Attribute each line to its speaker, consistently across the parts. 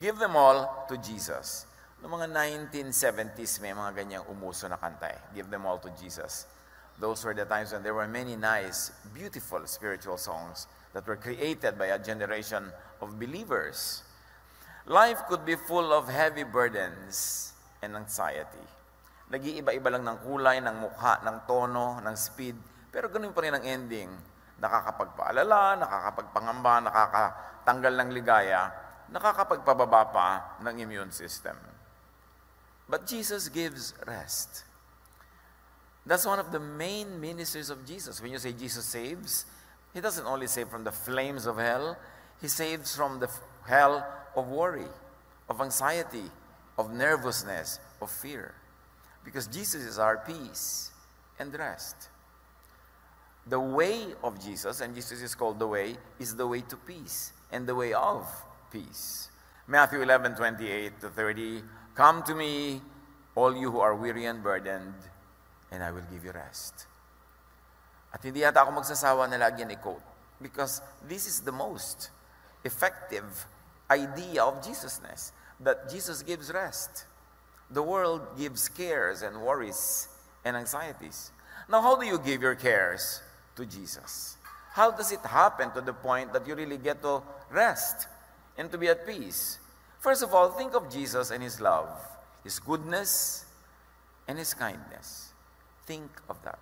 Speaker 1: Give them all to Jesus. Noong mga 1970s, may mga ganyang umuso na kanta eh. Give them all to Jesus. Those were the times when there were many nice, beautiful spiritual songs that were created by a generation of believers. Life could be full of heavy burdens and anxiety. Nag-iiba-iba lang ng kulay, ng mukha, ng tono, ng speed, pero ganun pa rin ang ending. Nakakapagpaalala, nakakapagpangamba, nakakatanggal ng ligaya, nakakapagpababa pa ng immune system. But Jesus gives rest. That's one of the main ministries of Jesus. When you say Jesus saves, He doesn't only save from the flames of hell, He saves from the hell of worry, of anxiety, of nervousness, of fear. Because Jesus is our peace and rest. The way of Jesus, and Jesus is called the way, is the way to peace and the way of peace. Matthew 11:28-30, "Come to me, all you who are weary and burdened, and I will give you rest." At hindi yata ako magsasawa na lagi yan i-quote, because this is the most effective idea of Jesusness, that Jesus gives rest. The world gives cares and worries and anxieties. Now, how do you give your cares to Jesus? How does it happen to the point that you really get to rest and to be at peace? First of all, think of Jesus and His love, His goodness, and His kindness. Think of that.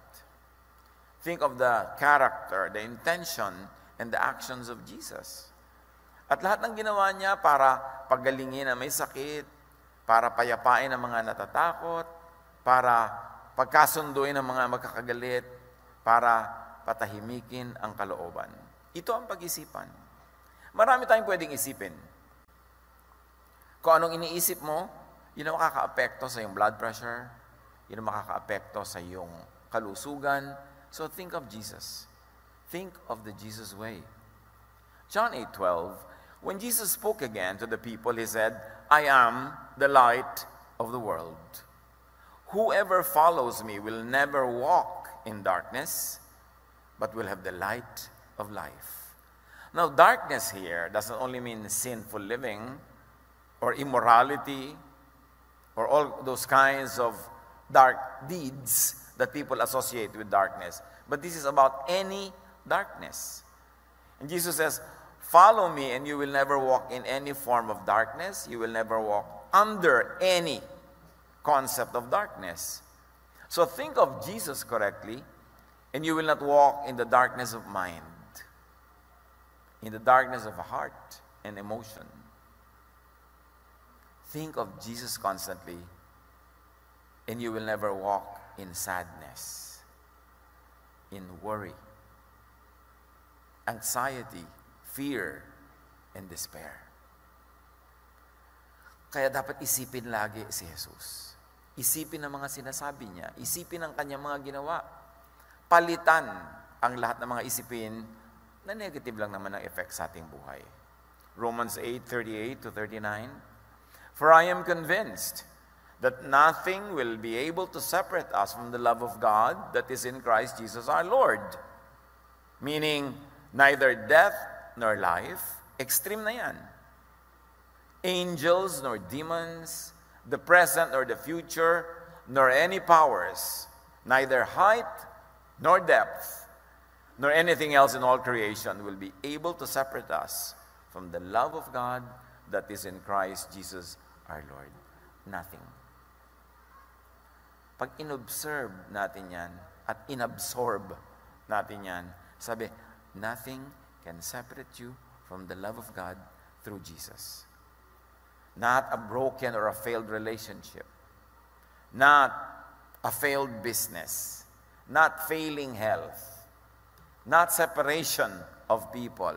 Speaker 1: Think of the character, the intention, and the actions of Jesus. At lahat ng ginawa Niya para pagalingin ang may sakit, para payapain ang mga natatakot, para pagkasunduin ang mga magkakagalit, para patahimikin ang kalooban. Ito ang pag-isipan. Marami tayong pwedeng isipin. Kung anong iniisip mo, yun ang makaka-apekto sa iyong blood pressure, yun ang makaka-apekto sa iyong kalusugan. So think of Jesus. Think of the Jesus way. John 8:12, when Jesus spoke again to the people, He said, "I am the light of the world. Whoever follows me will never walk in darkness, but will have the light of life." Now, darkness here doesn't only mean sinful living or immorality or all those kinds of dark deeds that people associate with darkness. But this is about any darkness. And Jesus says, "Follow me and you will never walk in any form of darkness. You will never walk under any concept of darkness." So think of Jesus correctly, and you will not walk in the darkness of mind, in the darkness of heart and emotion. Think of Jesus constantly, and you will never walk in sadness, in worry, anxiety, fear, and despair. Kaya dapat isipin lagi si Jesus. Isipin ang mga sinasabi Niya. Isipin ang Kanyang mga ginawa. Palitan ang lahat ng mga isipin na negative lang naman ang effect sa ating buhay. Romans 8:38-39, "For I am convinced that nothing will be able to separate us from the love of God that is in Christ Jesus our Lord." Meaning, neither death nor life, extreme na yan. Angels nor demons, the present nor the future, nor any powers, neither height nor depth, nor anything else in all creation will be able to separate us from the love of God that is in Christ Jesus our Lord. Nothing. Pag inobserve natin yan at inabsorb natin yan, sabi, nothing can separate you from the love of God through Jesus. Not a broken or a failed relationship. Not a failed business. Not failing health. Not separation of people.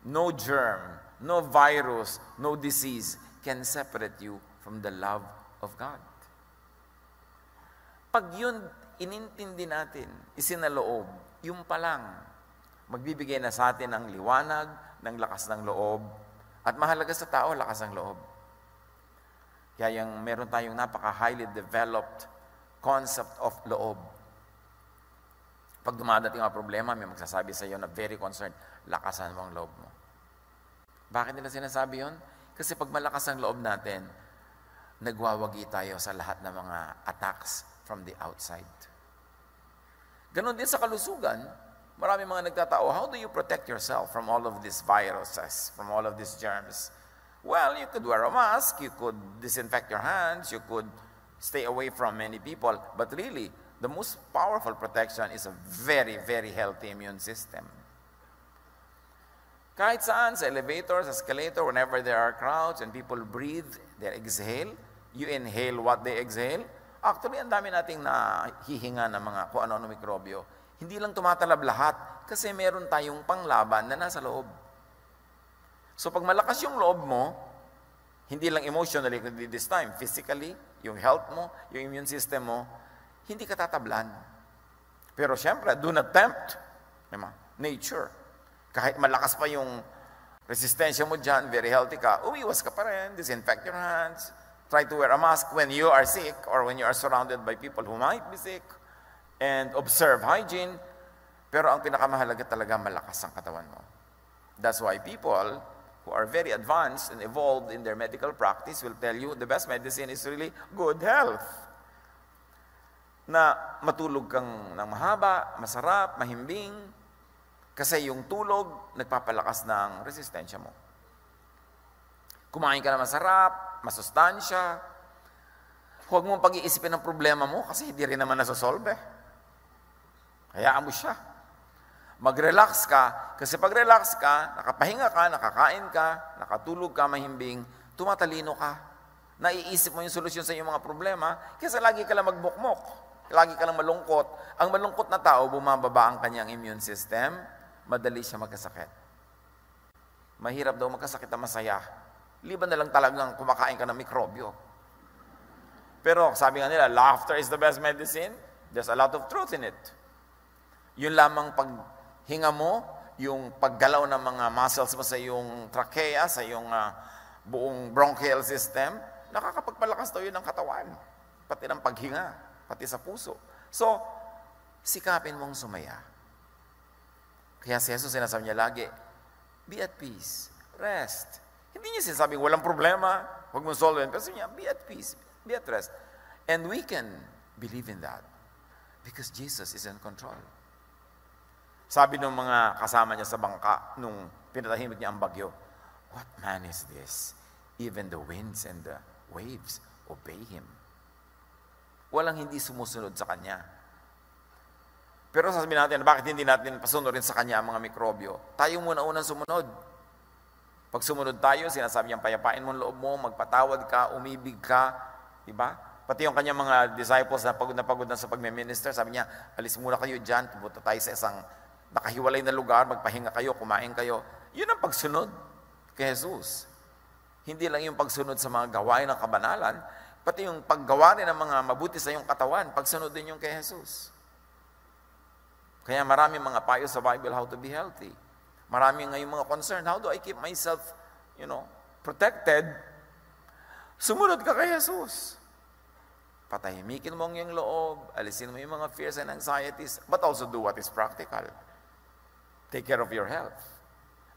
Speaker 1: No germ, no virus, no disease can separate you from the love of God. Pag yun inintindi natin, isinaloob, yung pa lang, magbibigay na sa atin ng liwanag, ng lakas ng loob, at mahalaga sa tao, lakas ng loob. Kaya meron tayong napaka-highly developed concept of loob. Pag dumadating ang problema, may magsasabi sa iyo na very concerned, lakasan mo ang loob mo. Bakit nila sinasabi yun? Kasi pag malakas ang loob natin, nagwawagi tayo sa lahat ng mga attacks from the outside. Ganon din sa kalusugan. Marami mga nagtatao, how do you protect yourself from all of these viruses, from all of these germs? Well, you could wear a mask, you could disinfect your hands, you could stay away from many people. But really, the most powerful protection is a very, very healthy immune system. Kahit saan, sa elevator, sa escalator, whenever there are crowds and people breathe, they exhale, you inhale what they exhale. Actually, ang dami nating nahihinga ng mga kung ano-ano mikrobyo. Hindi lang tumatalab lahat kasi meron tayong panglaban na nasa loob. So pag malakas yung loob mo, hindi lang emotionally, kundi this time, physically, yung health mo, yung immune system mo, hindi ka tatablan. Pero syempre, do not tempt nature. Kahit malakas pa yung resistensya mo dyan, very healthy ka, umiwas ka pa rin, disinfect your hands, try to wear a mask when you are sick or when you are surrounded by people who might be sick, and observe hygiene. Pero ang pinakamahalaga talaga, malakas ang katawan mo. That's why people who are very advanced and evolved in their medical practice will tell you the best medicine is really good health. Na matulog kang ng mahaba, masarap, mahimbing, kasi yung tulog nagpapalakas ng resistensya mo. Kumain ka na masarap, masustansya, huwag mong pag-iisipin ng problema mo kasi hindi rin naman nasosolve. Hayaan mo siya. Mag-relax ka, kasi pag relax ka, nakapahinga ka, nakakain ka, nakatulog ka, mahimbing, tumatalino ka. Naiisip mo yung solusyon sa iyong mga problema, kasi lagi ka lang magbukmok, lagi ka lang malungkot. Ang malungkot na tao, bumababa ang kanyang immune system, madali siya magkasakit. Mahirap daw magkasakit na masaya. Liban na lang talagang kumakain ka ng mikrobyo. Pero sabi nga nila, laughter is the best medicine. There's a lot of truth in it. Yun lamang paghinga mo, yung paggalaw ng mga muscles mo sa iyong trachea, sa iyong buong bronchial system, nakakapagpalakas daw yun ng katawan. Pati ng paghinga, pati sa puso. So, sikapin mong sumaya. Kaya si Jesus sinasabi niya lagi, be at peace, rest. Hindi niya sinasabing walang problema, huwag mong solve it. Pero sabi niya, be at peace, be at rest. And we can believe in that because Jesus is in control. Sabi ng mga kasama niya sa bangka nung pinatahimik niya ang bagyo, what man is this? Even the winds and the waves obey him. Walang hindi sumusunod sa kanya. Pero sasabihin natin, bakit hindi natin pasunod rin sa kanya ang mga mikrobyo? Tayo muna unang sumunod. Pag sumunod tayo, sinasabi niyang payapain mo ang loob mo, magpatawad ka, umibig ka, diba? Pati yung kanyang mga disciples na pagod na sa pagme-minister, sabi niya, alis muna kayo dyan, pupunta tayo sa isang nakahiwalay na lugar, magpahinga kayo, kumain kayo. Yun ang pagsunod kay Jesus. Hindi lang yung pagsunod sa mga gawain ng kabanalan, pati yung paggawa rin ng mga mabuti sa iyong katawan, pagsunod din yung kay Jesus. Kaya maraming mga payo sa Bible how to be healthy. Maraming ngayong mga concern, how do I keep myself, protected? Sumunod ka kay Jesus. Patahimikin mo ang iyong loob, alisin mo yung mga fears and anxieties, but also do what is practical. Take care of your health.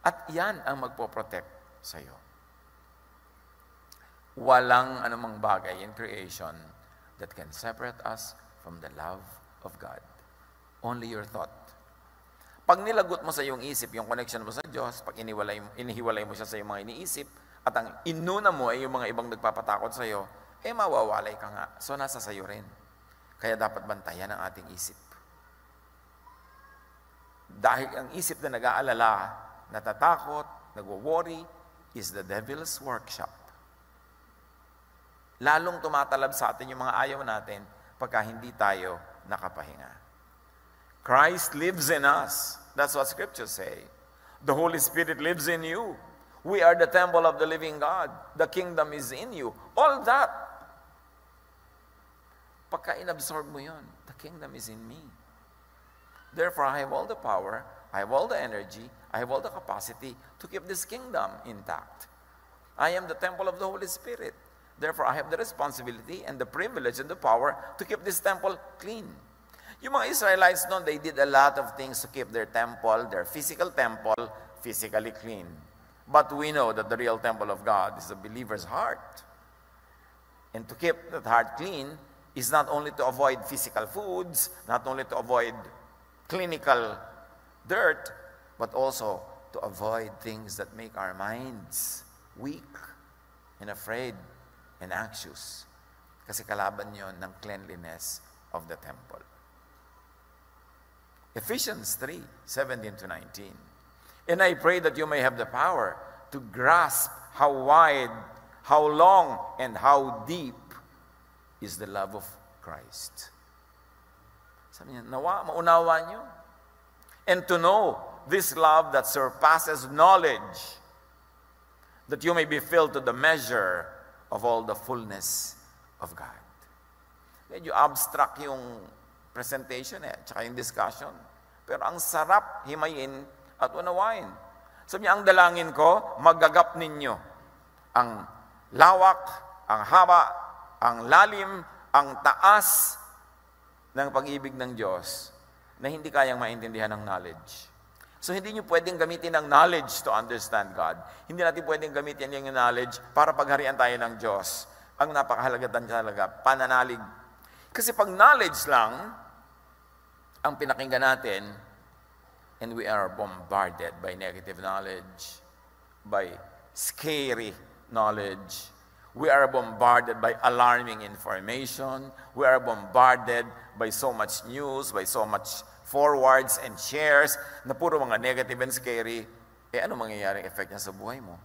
Speaker 1: At yan ang magpoprotect sa iyo. Walang anumang bagay in creation that can separate us from the love of God. Only your thought. Pag nilagot mo sa iyong isip yung connection mo sa Diyos, pag inihiwalay mo siya sa iyong mga iniisip, at ang inuna mo ay yung mga ibang nagpapatakot sa iyo, mawawalay ka nga. So nasa sa iyo rin. Kaya dapat bantayan ang ating isip. Dahil ang isip na nag-aalala, natatakot, nagwo-worry, is the devil's workshop. Lalong tumatalab sa atin yung mga ayaw natin pagka hindi tayo nakapahinga. Christ lives in us. That's what scriptures say. The Holy Spirit lives in you. We are the temple of the living God. The kingdom is in you. All that. Pagka inabsorb mo yun, the kingdom is in me. Therefore, I have all the power, I have all the energy, I have all the capacity to keep this kingdom intact. I am the temple of the Holy Spirit. Therefore, I have the responsibility and the privilege and the power to keep this temple clean. Yung mga Israelites noon, they did a lot of things to keep their temple, their physical temple, physically clean. But we know that the real temple of God is the believer's heart. And to keep that heart clean is not only to avoid physical foods, not only to avoid clinical dirt, but also to avoid things that make our minds weak and afraid and anxious. Kasi kalaban yon ng cleanliness of the temple. Ephesians 3:17-19. And I pray that you may have the power to grasp how wide, how long, and how deep is the love of Christ. Sabi niya, nawa, maunawa niyo. And to know this love that surpasses knowledge, that you may be filled to the measure of all the fullness of God. Medyo abstract yung presentation tsaka yung discussion. Pero ang sarap himayin at unawain. Sabi niya, ang dalangin ko, magagap ninyo ang lawak, ang haba, ang lalim, ang taas ng pag-ibig ng Diyos na hindi kayang maintindihan ng knowledge. So hindi nyo pwedeng gamitin ang knowledge to understand God. Hindi natin pwedeng gamitin yung knowledge para pagharian tayo ng Diyos. Ang napakahalaga talaga, pananalig. Kasi pag knowledge lang ang pinakinggan natin, and we are bombarded by negative knowledge, by scary knowledge. We are bombarded by alarming information. We are bombarded by so much news, by so much forwards and shares na puro mga negative and scary. Ano mangyayaring effect niya sa buhay mo?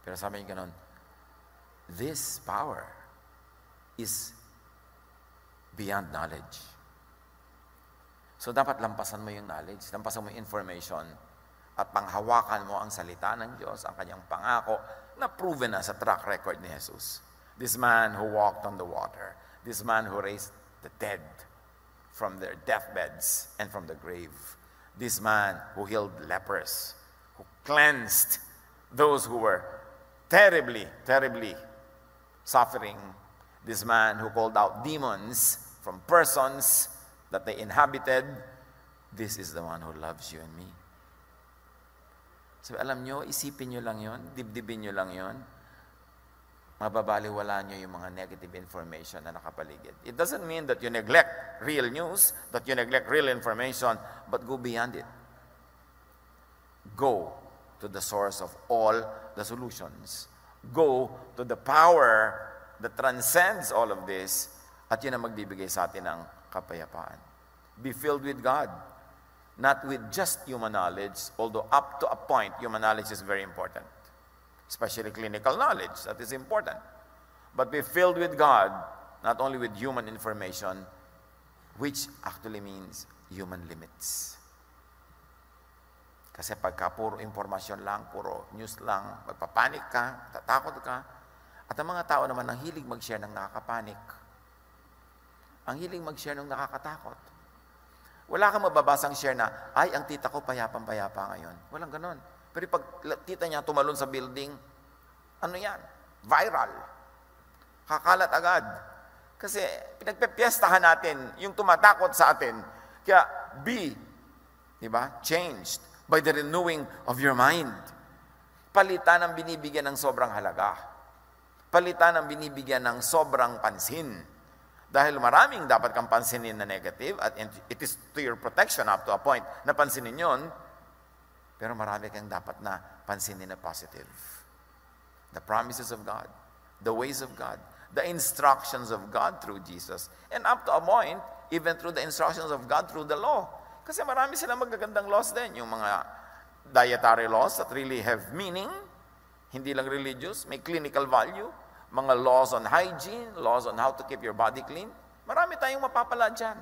Speaker 1: Pero sabi niya ganun, this power is beyond knowledge. So dapat lampasan mo yung knowledge, lampasan mo yung information, at panghawakan mo ang salita ng Diyos, ang kanyang pangako, na proven na sa track record ni Jesus. This man who walked on the water, this man who raised the dead from their deathbeds and from the grave, this man who healed lepers, who cleansed those who were terribly, terribly suffering, this man who called out demons from persons that they inhabited, this is the one who loves you and me. So alam nyo, isipin nyo lang yon, dibdibin nyo lang yon, mababaliwala nyo yung mga negative information na nakapaligid. It doesn't mean that you neglect real news, that you neglect real information, but go beyond it. Go to the source of all the solutions. Go to the power that transcends all of this, at yun ang magbibigay sa atin ng kapayapaan. Be filled with God, not with just human knowledge, although up to a point, human knowledge is very important, especially clinical knowledge, that is important. But be filled with God, not only with human information, which actually means human limits. Kasi pagka puro informasyon lang, puro news lang, magpapanik ka, tatakot ka, at ang mga tao naman ang hilig mag-share ng nakakapanik. Ang hiling mag-share ng nakakatakot. Wala kang mababasang share na, ay, ang tita ko payapang-payapa ngayon. Walang ganon. Pero pag tita niya tumalon sa building, ano yan? Viral. Kakalat agad. Kasi pinagpepiestahan natin yung tumatakot sa atin. Kaya be, di ba, changed by the renewing of your mind. Palitan ang binibigyan ng sobrang halaga. Palitan ang binibigyan ng sobrang pansin. Dahil maraming dapat kang pansinin na negative, at it is to your protection up to a point na pansinin yun, pero marami kang dapat na pansinin na positive. The promises of God, the ways of God, the instructions of God through Jesus, and up to a point, even through the instructions of God through the law. Kasi marami silang magagandang laws din, yung mga dietary laws that really have meaning, hindi lang religious, may clinical value, mga laws on hygiene, laws on how to keep your body clean. Marami tayong mapapala dyan.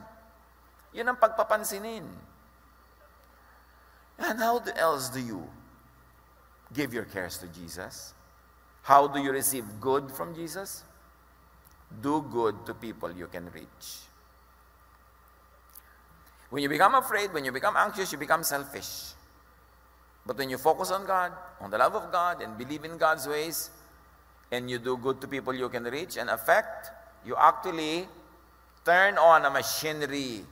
Speaker 1: Yun ang pagpapansinin. And how else do you give your cares to Jesus? How do you receive good from Jesus? Do good to people you can reach. When you become afraid, when you become anxious, you become selfish. But when you focus on God, on the love of God, and believe in God's ways, and you do good to people you can reach and affect, you actually turn on a machinery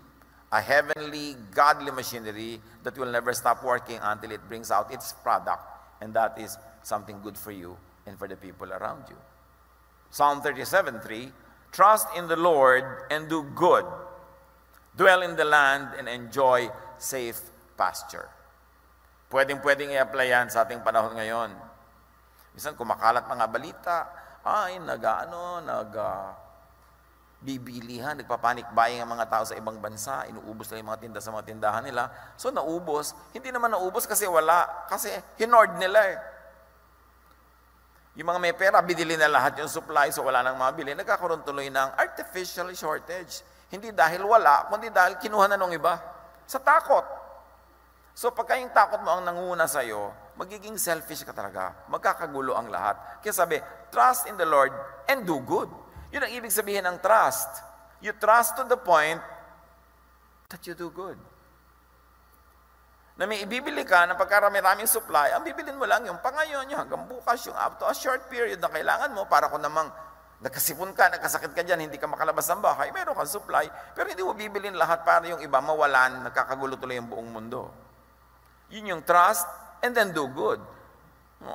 Speaker 1: a heavenly, godly machinery that will never stop working until it brings out its product, and that is something good for you and for the people around you. Psalm 37:3, trust in the Lord and do good. Dwell in the land and enjoy safe pasture. Pwedeng i-apply yan sa ating panahon ngayon. Minsan kumakalat mga balita, bibilihan, nagpapanik buying ang mga tao sa ibang bansa, inuubos nila yung mga tinda sa mga tindahan nila. So naubos, hindi naman naubos kasi wala, kasi hinord nila eh. Yung mga may pera, binili na lahat yung supply, so wala nang mabili. Nagkakaroon tuloy ng artificial shortage. Hindi dahil wala, kundi dahil kinuha na nung iba. Sa takot. So pagka yung takot mo ang nanguna sa'yo, magiging selfish ka talaga. Magkakagulo ang lahat. Kaya sabi, trust in the Lord and do good. Yun ang ibig sabihin ng trust. You trust to the point that you do good. Na may ibibili ka na pagkarami-raming supply, ang bibilin mo lang yung pangayon nyo hanggang bukas, yung up to a short period na kailangan mo para kung namang nagkasipon ka, nagkasakit ka dyan, hindi ka makalabas ng bahay, meron kang supply, pero hindi mo bibilin lahat para yung iba mawalan, nagkakagulo tuloy yung buong mundo. Yun yung trust, and then do good.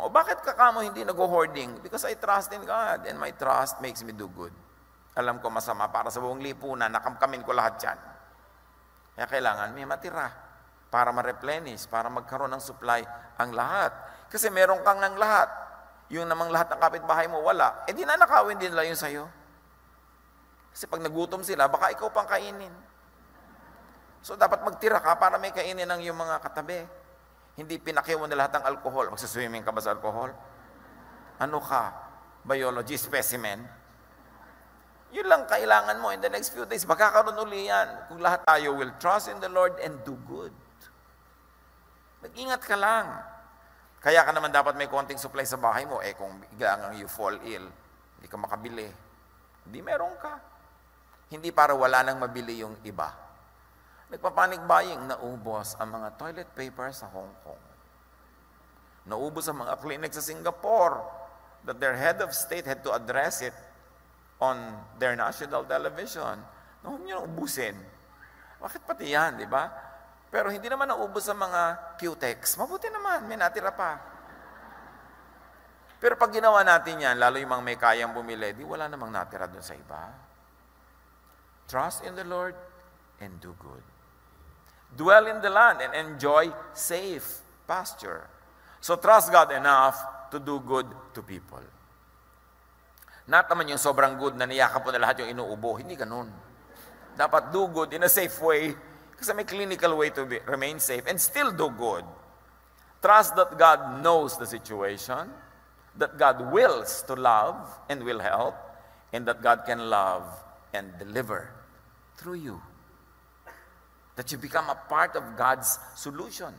Speaker 1: O bakit ka mo hindi nag-hoarding? Because I trust in God, and my trust makes me do good. Alam ko masama para sa buong lipunan, nakamkamin ko lahat yan. Kaya kailangan may matira para ma-replenish, para magkaroon ng supply ang lahat. Kasi meron kang ng lahat. Yung namang lahat ng kapitbahay mo, wala. Eh di nanakawin din nila yun sa'yo. Kasi pag nagutom sila, baka ikaw pang kainin. So dapat magtira ka para may kainin ng yung mga katabi. Hindi pinakiwan na lahat ng alcohol. Magsaswimming ka ba sa alcohol? Ano ka? Biology specimen? Yun lang kailangan mo in the next few days. Magkakaroon uli yan. Kung lahat tayo will trust in the Lord and do good. Mag-ingat ka lang. Kaya ka naman dapat may konting supply sa bahay mo. Eh kung biglang you fall ill, hindi ka makabili. Hindi meron ka. Hindi para wala nang mabili yung iba. Nagpapanik buying, naubos ang mga toilet paper sa Hong Kong. Naubos ang mga clinic sa Singapore that their head of state had to address it on their national television. Huwag niyo ubusin. Bakit pati yan, di ba? Pero hindi naman naubos ang mga Q-Tex. Mabuti naman, may natira pa. Pero pag ginawa natin yan, lalo yung mga may kayang bumili, di wala namang natira dun sa iba. Trust in the Lord and do good. Dwell in the land and enjoy safe pasture. So trust God enough to do good to people. Not naman yung sobrang good na niyakap mo na lahat yung inuubo. Hindi ganun. Dapat do good in a safe way kasi may clinical way to remain safe and still do good. Trust that God knows the situation, that God wills to love and will help, and that God can love and deliver through you. That you become a part of God's solution.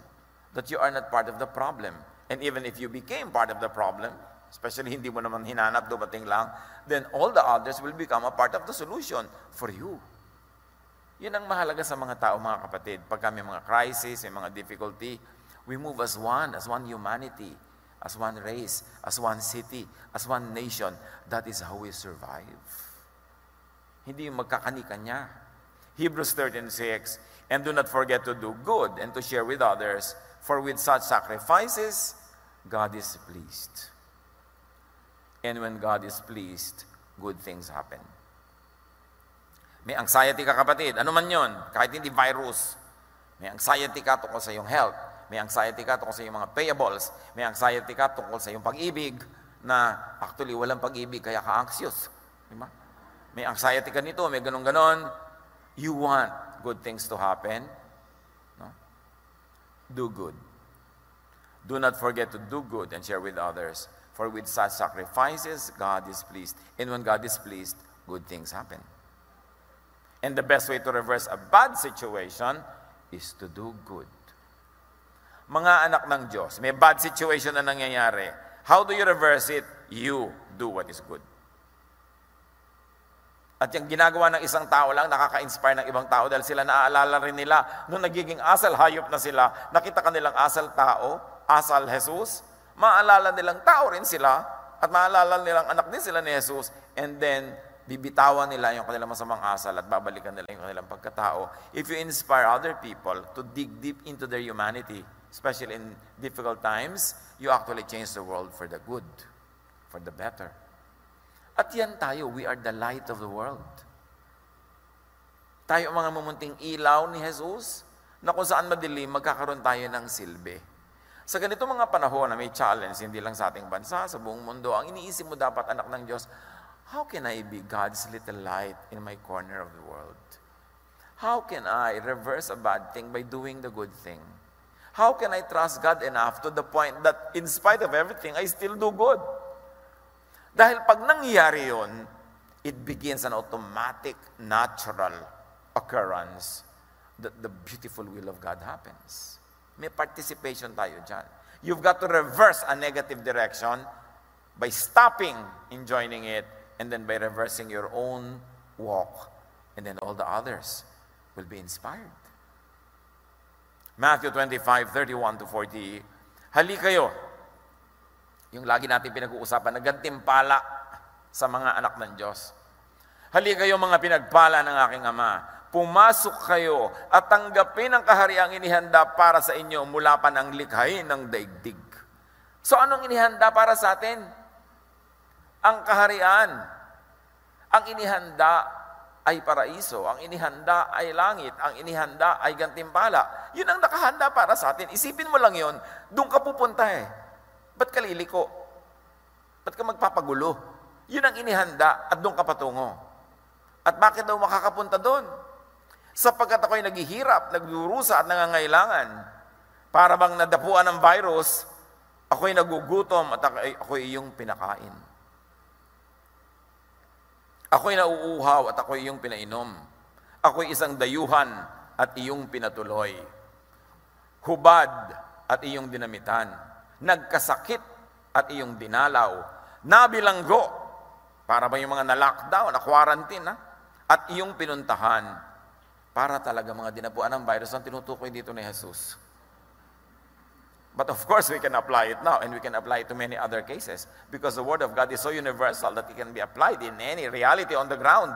Speaker 1: That you are not part of the problem. And even if you became part of the problem, especially hindi mo naman hinanap, dumating lang, then all the others will become a part of the solution for you. Yun ang mahalaga sa mga tao, mga kapatid. Pagka may mga crisis, may mga difficulty, we move as one humanity, as one race, as one city, as one nation. That is how we survive. Hindi yung magkakanikanya. Hebrews 13:6, and do not forget to do good and to share with others, for with such sacrifices, God is pleased. And when God is pleased, good things happen. May anxiety ka, kapatid. Ano man yun? Kahit hindi virus. May anxiety ka tungkol sa iyong health. May anxiety ka tungkol sa iyong mga payables. May anxiety ka tungkol sa iyong pag-ibig na actually walang pag-ibig kaya ka anxious. Diba? May anxiety ka nito, may ganon-ganon. You want good things to happen. No? Do good. Do not forget to do good and share with others. For with such sacrifices, God is pleased. And when God is pleased, good things happen. And the best way to reverse a bad situation is to do good. Mga anak ng Diyos, may bad situation na nangyayari. How do you reverse it? You do what is good. At yung ginagawa ng isang tao lang, nakaka-inspire ng ibang tao dahil sila naaalala rin nila nung nagiging asal hayop na sila, nakita kanilang asal tao, asal Jesus, maalala nilang tao rin sila at maalala nilang anak din sila ni Jesus, and then bibitawan nila yung kanilang masamang asal at babalikan nila yung kanilang pagkatao. If you inspire other people to dig deep into their humanity, especially in difficult times, you actually change the world for the good, for the better. At yan tayo, we are the light of the world. Tayo ang mga mumunting ilaw ni Jesus, na kung saan madilim, magkakaroon tayo ng silbi. Sa ganito mga panahon na may challenge, hindi lang sa ating bansa, sa buong mundo, ang iniisip mo dapat, anak ng Diyos, how can I be God's little light in my corner of the world? How can I reverse a bad thing by doing the good thing? How can I trust God enough to the point that in spite of everything, I still do good? Dahil pag nangyayari yun, it begins an automatic, natural occurrence that the beautiful will of God happens. May participation tayo dyan. You've got to reverse a negative direction by stopping in joining it, and then by reversing your own walk, and then all the others will be inspired. Matthew 25:31-40, hali kayo, yung lagi natin pinag-uusapan, nagantimpala sa mga anak ng Diyos. Hali kayo mga pinagpala ng aking Ama, pumasok kayo at tanggapin ang kahariang inihanda para sa inyo mula pa ng likhain ng daigdig. So anong inihanda para sa atin? Ang kaharian. Ang inihanda ay paraiso. Ang inihanda ay langit. Ang inihanda ay gantimpala. Yun ang nakahanda para sa atin. Isipin mo lang yun, doon ka pupunta eh. Ba't ka liliko? Ba't ka magpapagulo? Yun ang inihanda at doon ka patungo. At bakit daw makakapunta doon? Sapagkat ako'y naghihirap, nagdurusa at nangangailangan. Para bang nadapuan ng virus, ako'y nagugutom at ako'y iyong pinakain. Ako'y nauuhaw at ako'y iyong pinainom. Ako'y isang dayuhan at iyong pinatuloy. Hubad at iyong dinamitan. Nagkasakit at iyong dinalaw. Nabilanggo, para ba yung mga na-lockdown, na-quarantine, at iyong pinuntahan. Para talaga mga dinapuan ng virus ang tinutukoy dito ni Jesus. But of course, we can apply it now, and we can apply it to many other cases, because the Word of God is so universal that it can be applied in any reality on the ground.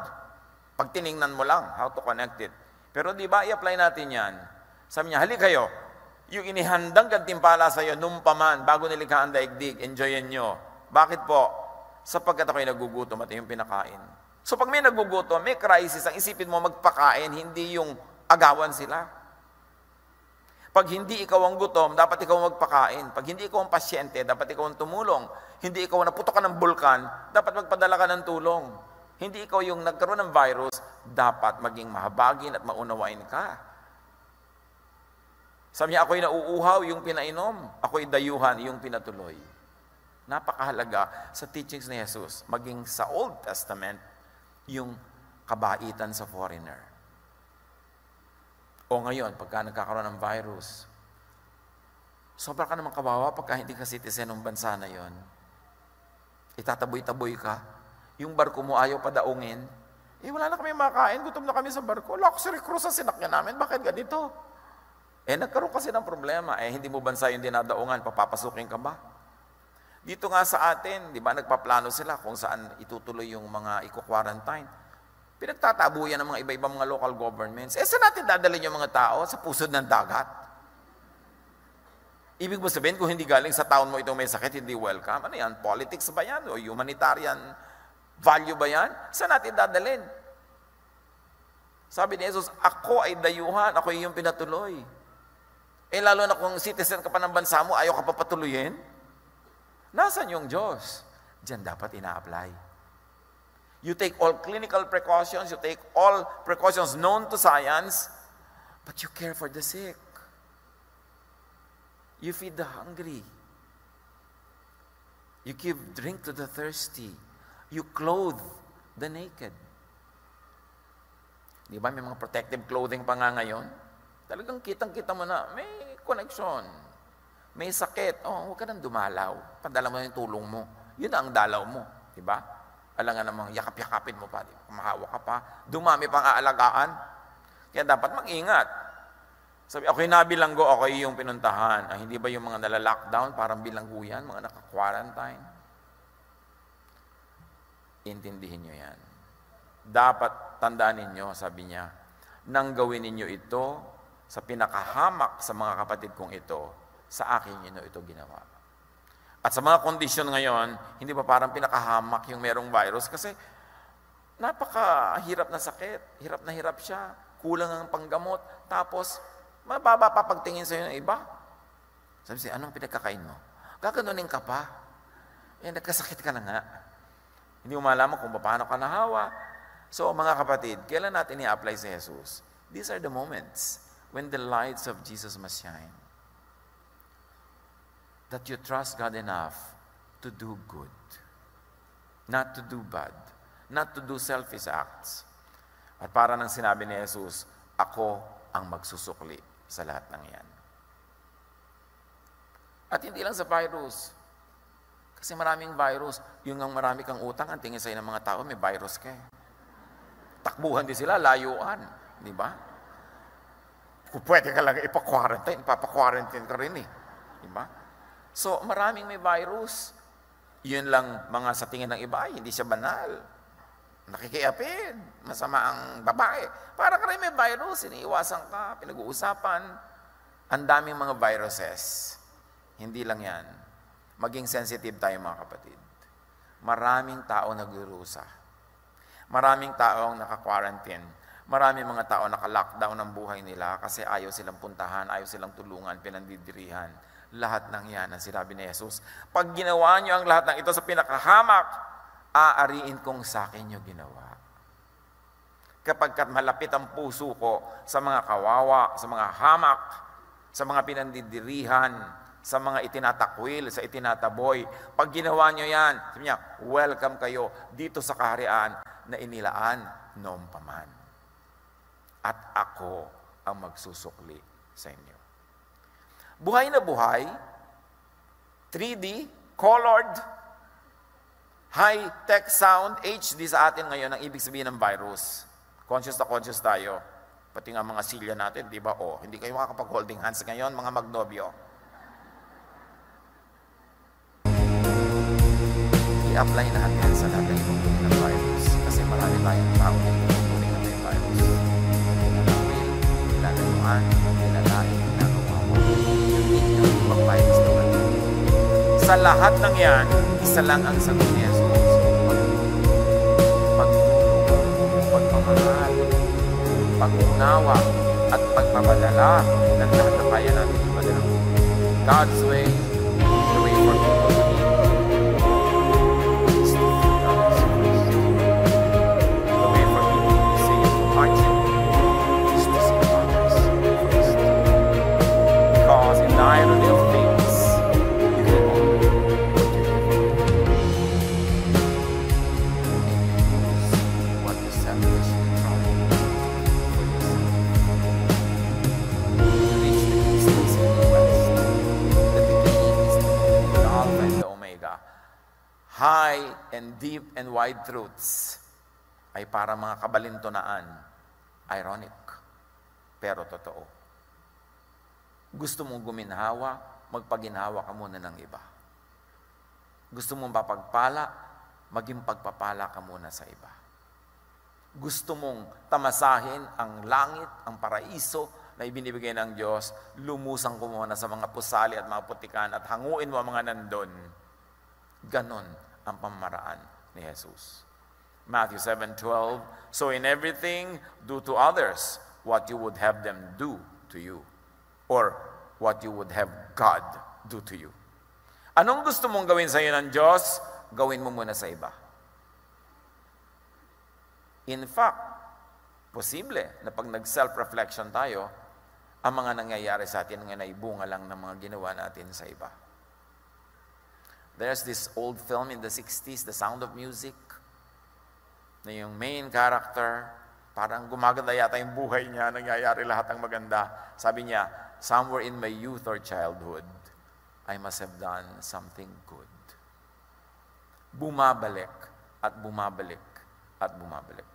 Speaker 1: Pag tiningnan mo lang, how to connect it. Pero di ba, i-apply natin yan. Sabi niya, hali kayo, yung inihandang gantimpala sa iyo, nung paman, bago nilikha ang daigdig, enjoyin nyo. Bakit po? Sapagkat ako'y nagugutom at iyong pinakain. So pag may nagugutom, may crisis, ang isipin mo magpakain, hindi yung agawan sila. Pag hindi ikaw ang gutom, dapat ikaw magpakain. Pag hindi ikaw ang pasyente, dapat ikaw ang tumulong. Hindi ikaw naputok ka ng bulkan, dapat magpadala ka ng tulong. Hindi ikaw yung nagkaroon ng virus, dapat maging mahabagin at maunawain ka. Sabi niya, ako'y nauuhaw, yung pinainom. Ako'y dayuhan, yung pinatuloy. Napakahalaga sa teachings ni Jesus, maging sa Old Testament, yung kabaitan sa foreigner. O ngayon, pagka nagkakaroon ng virus, sobra ka naman kawawa pagka hindi ka citizen ng bansa na yon. Itataboy-taboy ka. Yung barko mo ayaw padaungin. Wala na kami makain, gutom na kami sa barko. Luxury cruise ang sinakyan namin, bakit ganito? Nagkaroon kasi ng problema. Hindi mo bansa yung dinadaungan, papapasukin ka ba? Dito nga sa atin, di ba, nagpaplano sila kung saan itutuloy yung mga i-quarantine. Pinagtatabuyan ng mga iba-ibang mga local governments. Saan natin dadalhin yung mga tao? Sa pusod ng dagat? Ibig mo sabihin, kung hindi galing sa town mo itong may sakit, hindi welcome. Ano yan? Politics ba yan? O humanitarian value ba yan? Saan natin dadalhin? Sabi ni Jesus, ako ay dayuhan, ako ay iyong pinatuloy. Lalo na kung citizen ka pa ng bansa mo, ayaw ka pa patuloyin? Nasaan yung Diyos? Diyan dapat ina-apply. You take all clinical precautions, you take all precautions known to science, but you care for the sick. You feed the hungry. You give drink to the thirsty. You clothe the naked. Di ba may mga protective clothing pa nga ngayon? Talagang kitang-kita mo na may connection. May sakit, huwag ka nang dumalaw. Padala mo yung tulong mo. Yun ang dalaw mo. Diba? Alam nga namang yakap-yakapin mo pa. Kumahawa ka pa. Dumami pang aalagaan. Kaya dapat mag-ingat. Sabi, ako'y nabilanggo, ako'y yung pinuntahan. Hindi ba yung mga nala-lockdown, parang bilanggo yan, mga naka-quarantine? Intindihin nyo yan. dapat tandaan ninyo, sabi niya, nang gawin ninyo ito sa pinakahamak sa mga kapatid kong ito, sa akin ninyo ito ginawa. At sa mga kondisyon ngayon, hindi ba parang pinakahamak yung merong virus? Kasi napakahirap na sakit, hirap na hirap siya, kulang ang panggamot, tapos mababa pa pagtingin sa'yo ng iba. Sabi siya, anong pinagkakain mo? Gaganunin ka pa. Nagkasakit ka na nga. Hindi mo malaman kung paano ka nahawa. So mga kapatid, kailan natin i-apply si Jesus? These are the moments when the lights of Jesus must shine. That you trust God enough to do good. Not to do bad. Not to do selfish acts. At para nang sinabi ni Jesus, ako ang magsusukli sa lahat ng yan. At hindi lang sa virus. Kasi maraming virus. Yung ang marami kang utang, ang tingin sa'yo ng mga tao, may virus ka eh. Takbuhan din sila, layuan. Di ba? Kung pwede ka lang ipa-quarantine, papa-quarantine ka rin eh. Di ba? So, maraming may virus. Yun lang mga sa tingin ng iba, hindi siya banal. Nakikiapid, masama ang babae. Para ka rin may virus, iniiwasan ka, pinag-uusapan. Ang daming mga viruses. Hindi lang yan. Maging sensitive tayo mga kapatid. Maraming tao nagdurusa. Maraming tao ang naka-quarantine. Maraming mga tao naka-lockdown ng buhay nila kasi ayaw silang puntahan, ayaw silang tulungan, pinandidirihan. Lahat ng yan ang sinabi ni Jesus. Pag ginawa nyo ang lahat ng ito sa pinakahamak, aariin kong sa akin nyo ginawa. Kapag malapit ang puso ko sa mga kawawa, sa mga hamak, sa mga pinandidirihan, sa mga itinatakwil, sa itinataboy, pag ginawa nyo yan, sabi niya, welcome kayo dito sa kaharian na inilaan noong paman. At ako ang magsusukli sa inyo. Buhay na buhay, 3D, colored, high-tech sound, HD sa atin ngayon ang ibig sabihin ng virus. Conscious na conscious tayo. Pati nga mga silya natin, di ba? Hindi kayo makakapag-holding hands ngayon, mga magnobyo. I-apply natin sa lahat ng inuulit ng virus. Kasi marami tayong tao na inuulit ng virus. Pinalawin, nilalayuan, nilalain, nakawawa. Yung ibang virus naman. Sa lahat ng yan, isa lang ang sagot ni Jesus. Pagtulong, pagmamahal, pag-unawa, at pagpapadala ng lahat na kaya natin ipadala. God's way, the way for people to live. The way for people to be saved from hardship is to save others first. Because in the irony of things, you can only do what you can do. And you lose what you selfishly try for yourself. You reach the east, the east, and the west. The beginning is the Alpha and the Omega. High and deep and wide truths ay para mga kabalintunaan. Ironic, pero totoo. Gusto mong guminhawa, magpaginhawa ka muna ng iba. Gusto mong papagpala, maging pagpapala ka muna sa iba. Gusto mong tamasahin ang langit, ang paraiso na ibinibigay ng Diyos, lumusang ko muna sa mga pusali at mga putikan at hanguin mo ang mga nandun. Ganon ang pamaraan ni Jesus. Matthew 7:12, so in everything, do to others what you would have them do to you. Or what you would have God do to you. Anong gusto mong gawin sa iyo ng Diyos? Gawin mo muna sa iba. In fact, posible na pag nag-self-reflection tayo, ang mga nangyayari sa atin ngayon ay bunga lang ng mga ginawa natin sa iba. There's this old film in the 60s, The Sound of Music, na yung main character, parang gumaganda yata yung buhay niya, nangyayari lahat ng maganda. Sabi niya, somewhere in my youth or childhood, I must have done something good. Bumabalik at bumabalik at bumabalik.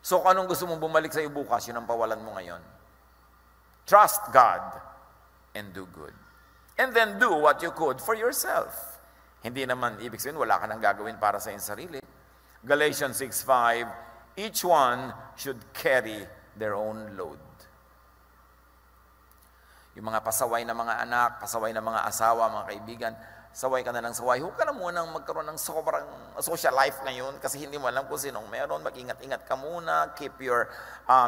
Speaker 1: So kung anong gusto mong bumalik sa iyo bukas, yun ang pawalan mo ngayon. Trust God and do good. And then do what you could for yourself. Hindi naman ibig sabihin, wala ka nang gagawin para sa iyong sarili. Galatians 6:5, Each one should carry their own load. Yung mga pasaway na mga anak, pasaway na mga asawa, mga kaibigan, saway ka na ng saway. Huwag ka na munang magkaroon ng sobrang social life ngayon kasi hindi mo alam kung sinong meron. Mag-ingat-ingat ka muna. Keep your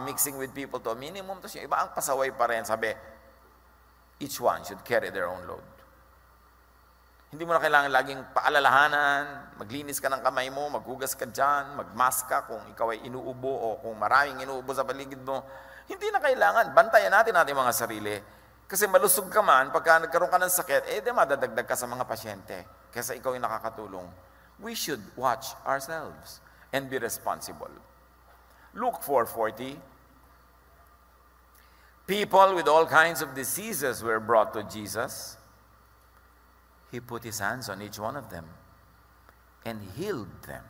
Speaker 1: mixing with people to a minimum. Tapos yung iba ang pasaway pa rin. Sabi, each one should carry their own load. Hindi mo na kailangan laging paalalahanan, maglinis ka ng kamay mo, maghugas ka dyan, magmask ka kung ikaw ay inuubo o kung maraming inuubo sa paligid mo. Hindi na kailangan. Bantayan natin mga sarili. Kasi malusog ka man, pagka nagkaroon ka ng sakit, di madadagdag ka sa mga pasyente. Kesa ikaw yung nakakatulong. We should watch ourselves and be responsible. Luke 4:40, people with all kinds of diseases were brought to Jesus. He put his hands on each one of them and healed them.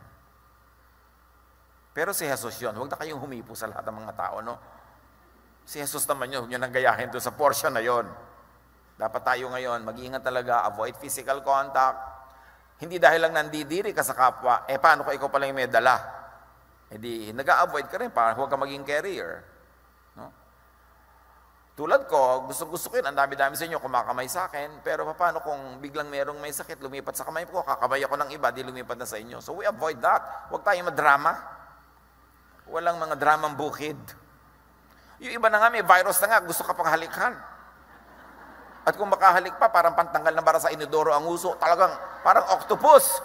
Speaker 1: Pero si Jesus yun, huwag na kayong humipo sa lahat ng mga tao, no? Si Jesus naman yun, huwag nyo nang gayahin doon sa portion na yun. Dapat tayo ngayon, mag-iingat talaga, avoid physical contact. Hindi dahil lang nandidiri ka sa kapwa, paano kung ikaw pala yung may dala? Di, nag-a-avoid ka rin, para huwag ka maging carrier. No? Tulad ko, gusto ko yun, ang dami-dami sa inyo kumakamay sa akin, pero paano kung biglang merong may sakit, lumipat sa kamay ko, kakamay ako ng iba, di lumipat na sa inyo. So we avoid that. Huwag tayong madrama. Walang mga dramang bukid. Yung iba na nga, may virus na nga, gusto ka pang halikan. At kung makahalik pa, parang pantanggal na bara sa inodoro ang uso, talagang parang octopus.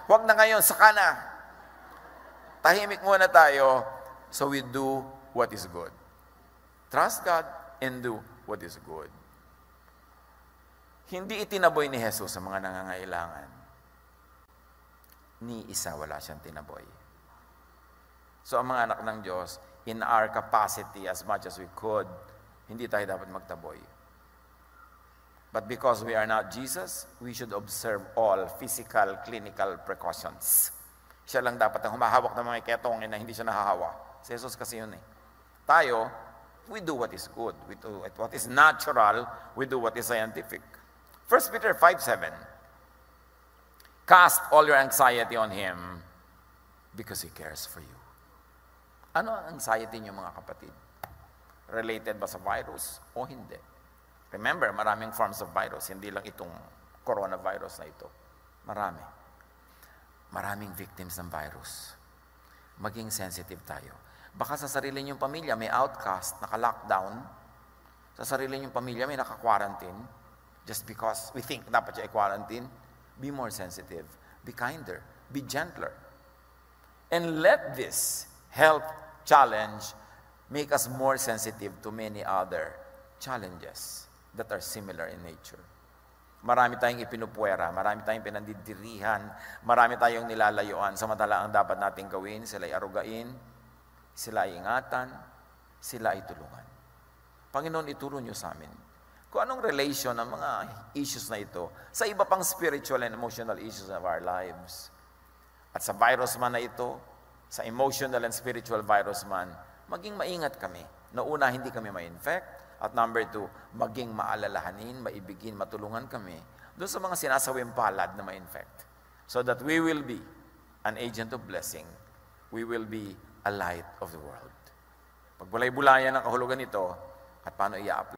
Speaker 1: Huwag na ngayon, saka na. Tahimik muna tayo, so we do what is good. Trust God and do what is good. Hindi itinaboy ni Jesus sa mga nangangailangan. Ni isa wala siyang tinaboy. So ang mga anak ng Diyos, in our capacity as much as we could, hindi tayo dapat magtaboy. But because we are not Jesus, we should observe all physical, clinical precautions. Siya lang dapat ang humahawak ng mga ketong na hindi siya nahahawa. Si Jesus kasi yun eh. Tayo, we do what is good. We do what is natural. We do what is scientific. 1 Peter 5:7. Cast all your anxiety on Him because He cares for you. Ano ang anxiety niyo mga kapatid? Related ba sa virus o hindi? Remember, maraming forms of virus. Hindi lang itong coronavirus na ito. Marami. Maraming victims ng virus. Maging sensitive tayo. Baka sa sarili niyong pamilya may outcast, naka-lockdown. Sa sarili niyong pamilya may naka-quarantine. Just because we think dapat siya i-quarantine. Be more sensitive. Be kinder. Be gentler. And let this health challenge make us more sensitive to many other challenges that are similar in nature. Marami tayong ipinupuwera, marami tayong pinandidirihan, marami tayong nilalayuan. Samantala ang dapat nating gawin, sila ay arugain, sila ay ingatan, sila ay tulungan. Panginoon, ituro niyo sa amin kung anong relation ng mga issues na ito sa iba pang spiritual and emotional issues of our lives. At sa virus man na ito, sa emotional and spiritual virus man, maging maingat kami. Na una, hindi kami ma-infect. At number 2, maging maalalahanin, maibigin, matulungan kami doon sa mga sinasawing palad na ma-infect. So that we will be an agent of blessing. We will be a light of the world. Pagbulay-bulayan ang kahulugan nito at paano i-apply.